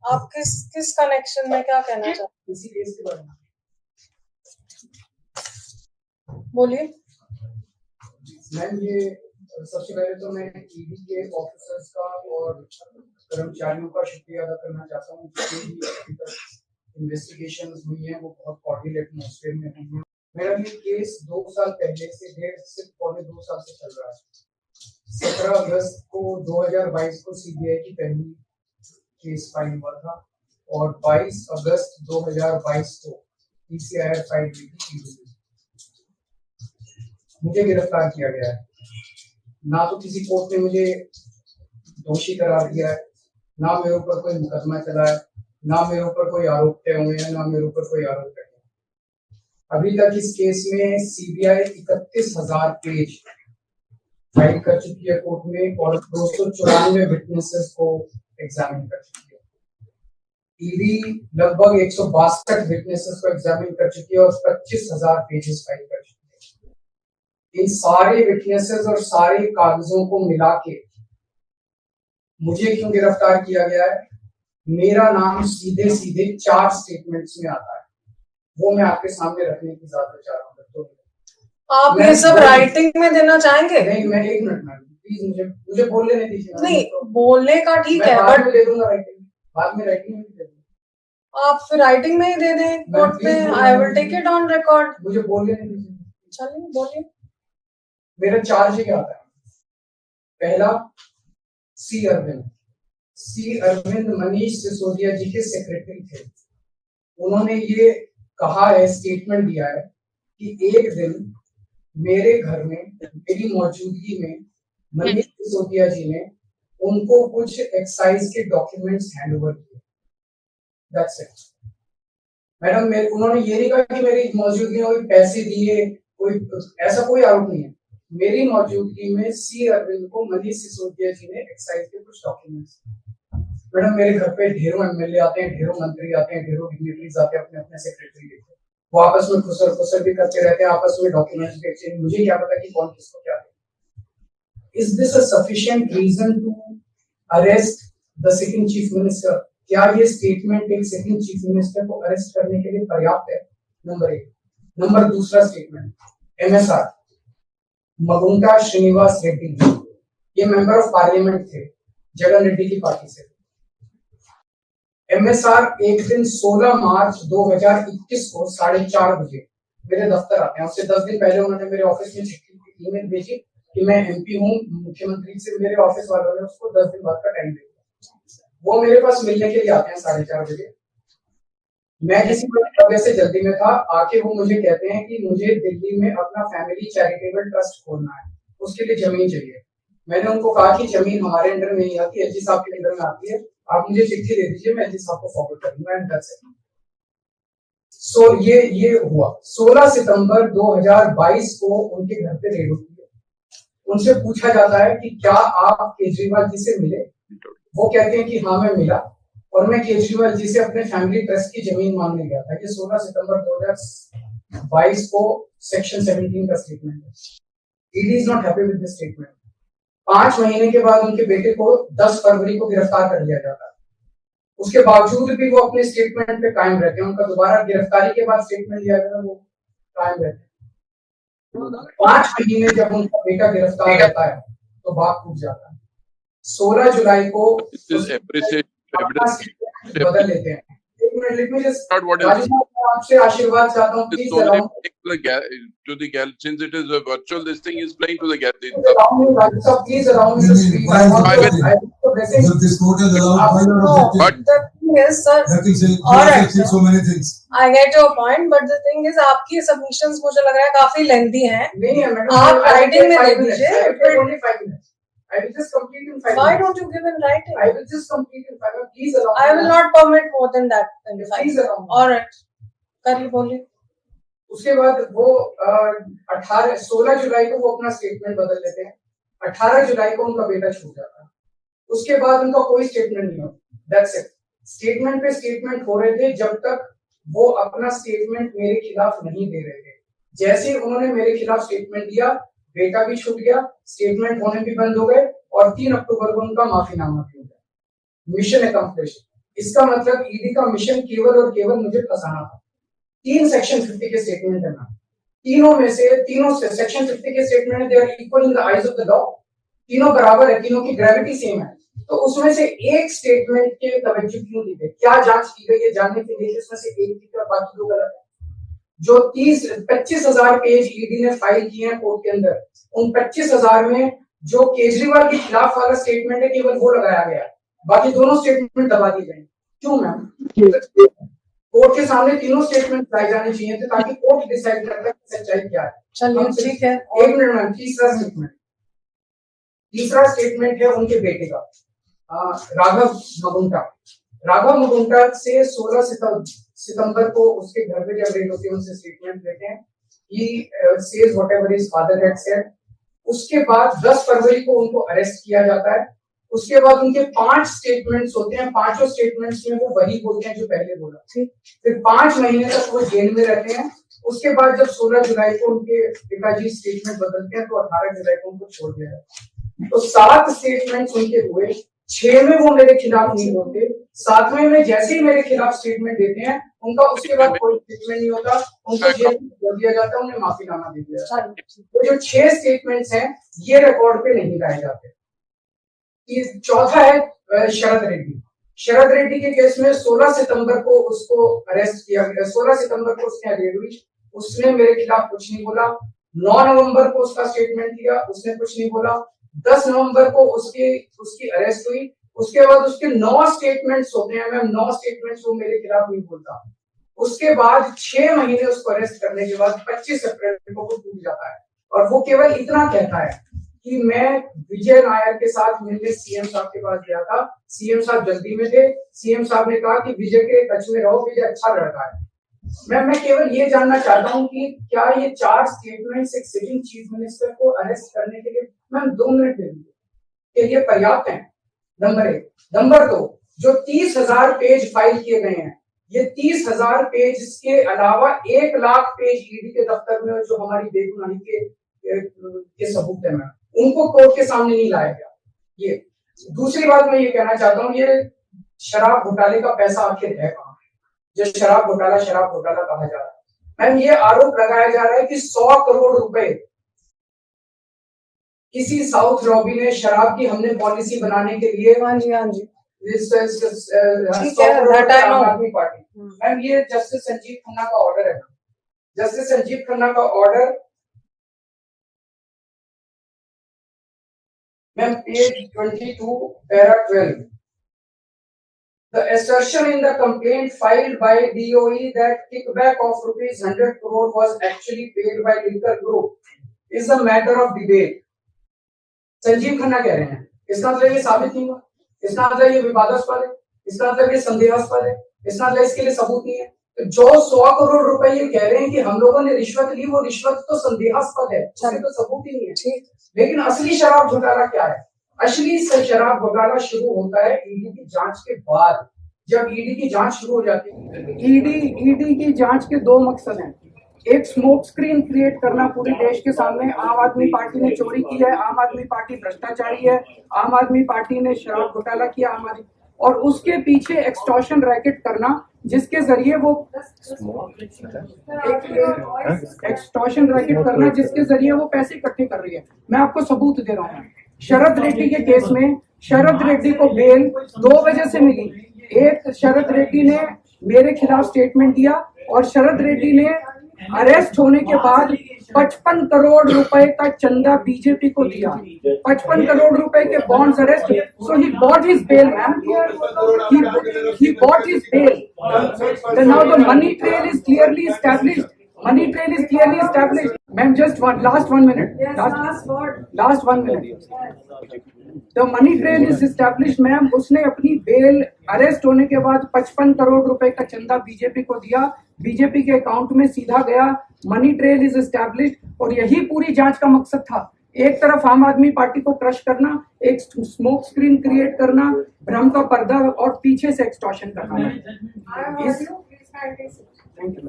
आप किस कनेक्शन में क्या कहना चाहते इसी केस के बारे में बोलिए। मैम, ये सबसे पहले तो मैं ईडी के ऑफिसर्स का और कर्मचारियों का शुक्रिया अदा करना चाहता हूँ कि इन्वेस्टिगेशंस हुई हैं वो बहुत कॉर्डियल एटमॉस्फेयर में हुई हैं। मेरा ये केस 2 साल पहले से पौने 2 साल से चल रहा है। 17 अगस्त को 2022 को सीबीआई की पहली केस फाइल हुआ था और 22 अगस्त 2022 को पीसीआर फाइल हुई थी। मुझे गिरफ्तार किया गया है। ना तो किसी कोर्ट ने मुझे दोषी करार दिया है, ना मेरे ऊपर कोई मुकदमा चला है, ना मेरे ऊपर कोई आरोप तय हुए हैं, ना मेरे ऊपर कोई आरोप तय है। अभी तक इस केस में सीबीआई 31,000 पेज फाइल कर चुकी है कोर्ट में और 294 विटनेसेस को एग्जामिन कर चुकी है। ईडी लगभग 162 विटनेसेस को एग्जामिन कर चुकी है और 25,000 पेजेस फाइल कर चुकी है। इन सारे विटनेसेस और सारे कागजों को मिला के मुझे क्यों गिरफ्तार किया गया है? मेरा नाम सीधे सीधे 4 स्टेटमेंट्स में आता है, वो मैं आपके सामने रखने की इजाजत चाह रहा हूँ। तो आप ये सब राइटिंग में देना चाहेंगे? नहीं, मैं 1 मिनट मैम, प्लीज मुझे बोल लेने दीजिए। नहीं, बोलने का ठीक है, बट दे दूंगा राइटिंग, बाद में राइटिंग में दे दूंगा। आप फिर राइटिंग में ही दे दें कोर्ट में। I will take it on record. मुझे बोल लेने दीजिए। चलिए बोलिए। मेरा चार्ज क्या आता है? पहला, सी अरविंद मनीष सिसोदिया जी के सेक्रेटरी थे। उन्होंने ये कहा है, स्टेटमेंट दिया है कि एक दिन मेरे घर में मेरी मौजूदगी में मनीष सिसोदिया जी ने उनको कुछ एक्साइज के डॉक्यूमेंट्स हैंड ओवर किए। That's it madam. उन्होंने ये नहीं कहा कि मेरी मौजूदगी में कोई पैसे दिए, कोई ऐसा कोई आरोप नहीं है। मेरी मौजूदगी में सी अरविंद को मनीष सिसोदिया जी ने एक्साइज के कुछ डॉक्यूमेंट्स। मैडम, मेरे घर पे ढेरों एमएलए आते हैं, ढेरों मंत्री आते हैं, ढेरों डिग्निटरीज आते हैं, अपने अपने सेक्रेटरी लेते हैं, वो आपस में खुसर भी करते रहते हैं, आपस में डॉक्यूमेंट्स भी एक्सचेंज। मुझे क्या पता कि कौन किसको क्या दे। Is this a sufficient reason to arrest the sitting chief minister? क्या ये स्टेटमेंट एक सिटिंग चीफ मिनिस्टर को अरेस्ट करने के लिए पर्याप्त है? नंबर 1। नंबर दूसरा स्टेटमेंट, एमएसआर मगुंटा श्रीनिवास रेड्डी, ये मेंबर ऑफ पार्लियामेंट थे, जगन रेड्डी की पार्टी से। एमएसआर एक दिन 16 मार्च 2021 को 4:30 बजे मेरे दफ्तर आते हैं। उससे 10 दिन पहले उन्होंने मेरे ऑफिस में चिट्ठी ईमेल भेजी कि मैं एमपी हूँ, मुख्यमंत्री से मेरे ऑफिस वालों ने उसको 10 दिन बाद का टाइम दिया। वो मेरे पास मिलने के लिए आते हैं 4:30 बजे। मैं किसी वजह से जल्दी में था, आके वो मुझे कहते हैं कि मुझे दिल्ली में अपना फैमिली चैरिटेबल ट्रस्ट खोलना है, उसके लिए जमीन चाहिए। मैंने उनको कहा कि जमीन हमारे अंडर में नहीं आती, एलजी साहब के अंडर में आती है, आप मुझे चिट्ठी दे दीजिए, मैं एलजी साहब को फॉरवर्ड कर दूंगा एंड दैट्स इट। सो ये हुआ 16 सितंबर 2022 को उनके घर पे रेड होती है। उनसे पूछा जाता है कि क्या आप केजरीवाल जी से मिले? वो कहते हैं कि हाँ मैं मिला और मैं केजरीवाल जी से अपने फैमिली ट्रस्ट की जमीन मांगने गया था। ये 16 सितंबर 2022 को सेक्शन 17 का स्टेटमेंट है। ED is not happy with this statement. 5 महीने के बाद उनके बेटे को 10 फरवरी को गिरफ्तार कर लिया जाता है। उसके बावजूद भी वो अपने स्टेटमेंट पे कायम रहते हैं। उनका दोबारा गिरफ्तारी के बाद स्टेटमेंट लिया गया, वो कायम रहते हैं। 5 महीने जब उनका बेटा गिरफ्तार होता है तो बाप टूट जाता है। 16 जुलाई को बदल लेते हैं। एक मिनट, लेट मी जस्ट आपसे आशीर्वाद चाहता हूँ, please allow to the gal, since it is a virtual, this thing is playing to the gal. Please allow me to speak. This court has allowed by your objective. But the thing is, sir, alright, so many things. I get your point, but the thing is, आपकी submissions मुझे लग रहा है काफी lengthy हैं। नहीं है madam, आप writing में दे दीजिए। Only 5 minutes. I will just complete in 5 minutes. Why don't you give in writing? I will just complete in 5 minutes. Please allow me. I will not permit more than that. Please allow me. All right. करिए, बोलिए। उसके बाद वो 16 जुलाई को वो अपना statement बदल लेते हैं। 18 जुलाई को उनका बेटा छूट जाता है। उसके बाद उनका कोई स्टेटमेंट नहीं होता। That's it. स्टेटमेंट पे स्टेटमेंट हो रहे थे जब तक वो अपना स्टेटमेंट मेरे खिलाफ नहीं दे रहे थे। जैसे ही उन्होंने मेरे खिलाफ स्टेटमेंट दिया, बेटा भी छूट गया, स्टेटमेंट होने भी बंद हो गए और 3 अक्टूबर को उनका माफीनामा भी हो गया। Mission accomplished. इसका मतलब ईडी का मिशन केवल और केवल मुझे फंसाना था। 3 सेक्शन 50 के स्टेटमेंट है मैम, तीनों सेक्शन 50 के statement they are equal in the eyes of the law, तीनों बराबर है, तीनों की ग्रेविटी सेम है। तो उसमें से एक स्टेटमेंट के तवज्जो क्यों दी गई, क्या जांच की गई है जानने के लिए इसमें से एक की तरफ बाकी दो गलत है। जो 25,000 पेज ईडी ने फाइल किए हैं कोर्ट के अंदर, उन 25,000 में जो केजरीवाल के खिलाफ वाला स्टेटमेंट है केवल वो लगाया गया, बाकी दोनों स्टेटमेंट दबा दिए गए। क्यों मैम? कोर्ट के सामने तीनों स्टेटमेंट लाए जाने चाहिए थे ताकि कोर्ट डिसाइड कर कि सच्चाई क्या है। चलिए ठीक है। एक मिनट मैम, तीसरा स्टेटमेंट है उनके बेटे का, राघव मगुंटा से 16 सितंबर को उसके घर पे जब रेड होती है उनसे स्टेटमेंट लेते हैं, he says whatever his father had said। उसके बाद 10 फरवरी को उनको अरेस्ट किया जाता है। उसके बाद उनके 5 स्टेटमेंट्स होते हैं, पांचों स्टेटमेंट्स में वो वही बोलते हैं जो पहले बोला। फिर 5 महीने तक वो जेल में रहते हैं। उसके बाद जब 16 जुलाई को उनके पिताजी स्टेटमेंट बदलते हैं तो 18 जुलाई को उनको छोड़ दिया जाता है। तो 7 स्टेटमेंट्स उनके हुए, 6 में वो मेरे खिलाफ नहीं बोलते, 7वें में जैसे ही मेरे खिलाफ स्टेटमेंट देते हैं उनका उसके बाद कोई स्टेटमेंट नहीं होता, उनको जेल में कर दिया जाता है, उन्हें माफीनामा दे दिया जाता है। तो जो 6 स्टेटमेंट्स हैं ये रिकॉर्ड पे नहीं लाए जाते। चौथा है शरद रेड्डी के केस में 16 सितंबर को उसको अरेस्ट किया गया, 16 सितंबर को उसने अरेस्ट हुई, उसने मेरे खिलाफ कुछ नहीं बोला। 9 नवंबर को उसका स्टेटमेंट दिया, उसने कुछ नहीं बोला। 10 नवंबर को उसकी अरेस्ट हुई। उसके बाद उसके 9 स्टेटमेंट्स होते हैं मैम, 9 स्टेटमेंट्स वो मेरे खिलाफ नहीं बोलता। उसके बाद 6 महीने उसको अरेस्ट करने के बाद 25 अप्रैल को वो टूट जाता है और वो केवल इतना कहता है कि मैं विजय नायर के साथ मिलने सीएम साहब के पास गया था, सीएम साहब जल्दी में थे, सीएम साहब ने कहा कि विजय के टच में रहो, विजय अच्छा लड़का है। मैं केवल ये जानना चाहता हूँ कि क्या ये 4 स्टेटमेंट्स एक सिटिंग चीफ मिनिस्टर को अरेस्ट करने के लिए मैम 2 मिनट दे दीजिए कि ये पर्याप्त है? नंबर 1। नंबर 2, जो 30,000 पेज फाइल किए गए हैं, ये 30,000 पेज के अलावा 1 लाख पेज ईडी के दफ्तर में जो हमारी बेगुनाही के सबूत है मैम, उनको कोर्ट के सामने नहीं लाया गया। ये दूसरी बात मैं ये कहना चाहता हूँ, ये शराब घोटाले का पैसा आखिर है कहाँ, जो शराब घोटाला कहा जा रहा है। मैम ये आरोप लगाया जा रहा है कि 100 करोड़ रुपए किसी साउथ लॉबी ने शराब की हमने पॉलिसी बनाने के लिए, हाँ जी आम आदमी पार्टी। मैम ये जस्टिस संजीव खन्ना का ऑर्डर है, जस्टिस संजीव खन्ना का order ma'am page 22 para 12। The assertion in the complaint filed by DOE that kickback of rupees 100 crore was actually paid by Liquor Group is a matter of debate। Sanjeev Khanna कह रहे हैं, इसका मतलब ये साबित नहीं हुआ, इसका मतलब ये विवादास्पद है, इसका मतलब ये संदेहास्पद है, इसका मतलब इसके लिए सबूत नहीं है। तो जो 100 करोड़ रुपए ये कह रहे हैं कि हम लोगों ने रिश्वत ली, वो रिश्वत तो संदेहास्पद है, उसमें तो सबूत ही नहीं है। लेकिन असली शराब घोटाला क्या है? असली शराब घोटाला शुरू होता है ईडी की जांच के बाद। जब ईडी की जांच शुरू हो जाती है, ईडी की जांच के 2 मकसद हैं। एक स्मोक स्क्रीन क्रिएट करना पूरे देश के सामने, आम आदमी पार्टी ने चोरी की है, आम आदमी पार्टी भ्रष्टाचारी है, आम आदमी पार्टी ने शराब घोटाला किया, और उसके पीछे एक्सटॉर्शन रैकेट करना जिसके जरिए वो एक्सटॉर्शन रैकेट करना जिसके जरिए वो पैसे इकट्ठे कर रही है। मैं आपको सबूत दे रहा हूँ। शरद रेड्डी के केस में शरद रेड्डी को बेल 2 वजह से मिली। एक, शरद रेड्डी ने मेरे खिलाफ स्टेटमेंट दिया और शरद रेड्डी ने अरेस्ट होने के बाद 55 करोड़ रुपए का चंदा बीजेपी को दिया, 55 करोड़ रुपए के bonds arrest. So he bought his bail ma'am, he bought his bail। Then now the money trail is clearly established। Money trail is clearly established। Ma'am, just last 1 minute। Last 1 minute। The money trail is established ma'am. उसने अपनी bell arrest होने के बाद 55 करोड़ रुपए का चंदा BJP को दिया, बीजेपी के अकाउंट में सीधा गया। मनी ट्रेल इज एस्टैब्लिश्ड और यही पूरी जांच का मकसद था। एक तरफ आम आदमी पार्टी को क्रश करना, एक स्मोक स्क्रीन क्रिएट करना, भ्रम का पर्दा और पीछे से एक्सटॉर्शन करना। Thank you.